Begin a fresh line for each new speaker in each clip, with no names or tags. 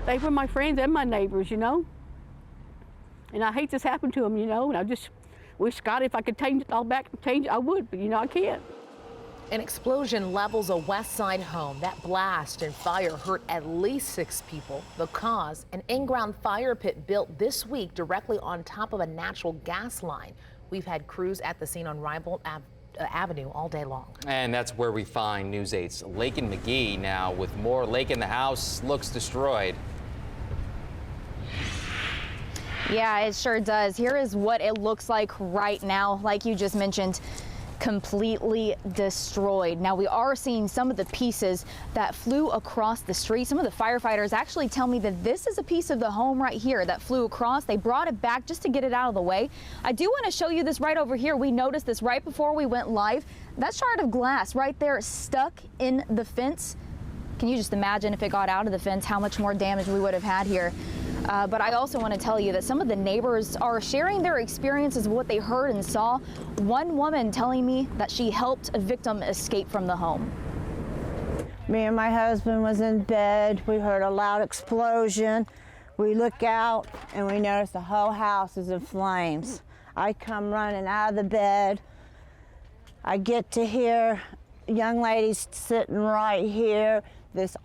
They were my friends and my neighbors, you know. And I hate this happened to them, you know, and I just wish, God, if I could change it all back, I would, but, you know, I can't.
An explosion levels a West Side home. That blast and fire hurt at least 6 people. The cause, an in-ground fire pit built this week directly on top of a natural gas line. We've had crews at the scene on Rival Avenue all day long.
And that's where we find News 8's Lakyn McGee now with more. Lakyn, the house looks destroyed.
Yeah, it sure does. Here is what it looks like right now. Like you just mentioned, completely destroyed. Now we are seeing some of the pieces that flew across the street. Some of the firefighters actually tell me that this is a piece of the home right here that flew across. They brought it back just to get it out of the way. I do want to show you this right over here. We noticed this right before we went live. That shard of glass right there stuck in the fence. Can you just imagine if it got out of the fence, how much more damage we would have had here? But I also want to tell you that some of the neighbors are sharing their experiences of what they heard and saw. One woman telling me that she helped a victim escape from the home.
Me and my husband was in bed. We heard a loud explosion. We look out and we notice the whole house is in flames. I come running out of the bed. I get to hear a young lady sitting right here.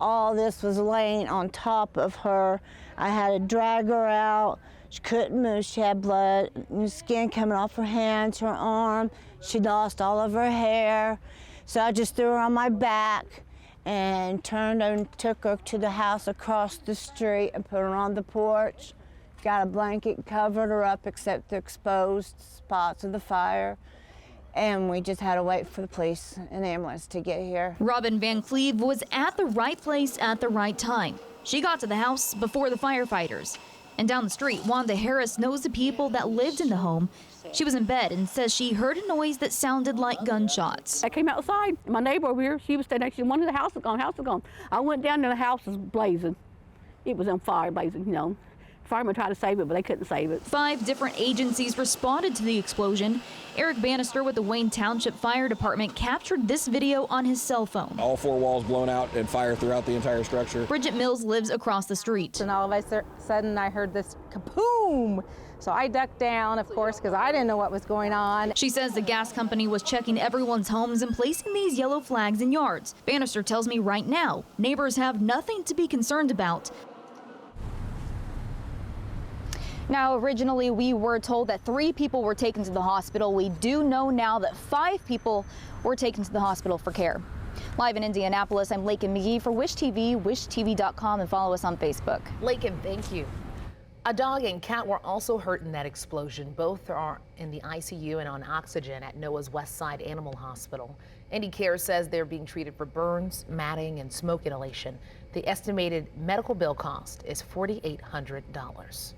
All this was laying on top of her. I had to drag her out. She couldn't move. She had blood, skin coming off her hands, her arm. She lost all of her hair. So I just threw her on my back and turned and took her to the house across the street and put her on the porch. Got a blanket, covered her up except the exposed spots of the fire. And we just had to wait for the police and ambulance to get here.
Robin Van Cleve was at the right place at the right time. She got to the house before the firefighters. And down the street, Wanda Harris knows the people that lived in the home. She was in bed and says she heard a noise that sounded like gunshots.
I came outside, and my neighbor over here, she was standing next to one of the house was gone. I went down and the house was blazing. It was on fire blazing, you know. Firemen tried to save it, but they couldn't save it.
5 different agencies responded to the explosion. Eric Bannister with the Wayne Township Fire Department captured this video on his cell phone.
All 4 walls blown out and fire throughout the entire structure.
Bridget Mills lives across the street.
And all of a sudden I heard this kaboom. So I ducked down, of course, because I didn't know what was going on.
She says the gas company was checking everyone's homes and placing these yellow flags in yards. Bannister tells me right now, neighbors have nothing to be concerned about.
Now, originally, we were told that 3 people were taken to the hospital. We do know now that 5 people were taken to the hospital for care. Live in Indianapolis, I'm Lakyn McGee for Wish TV, wishtv.com, and follow us on Facebook.
Lakyn, thank you. A dog and cat were also hurt in that explosion. Both are in the ICU and on oxygen at Noah's West Side Animal Hospital. Indy Care says they're being treated for burns, matting, and smoke inhalation. The estimated medical bill cost is $4,800.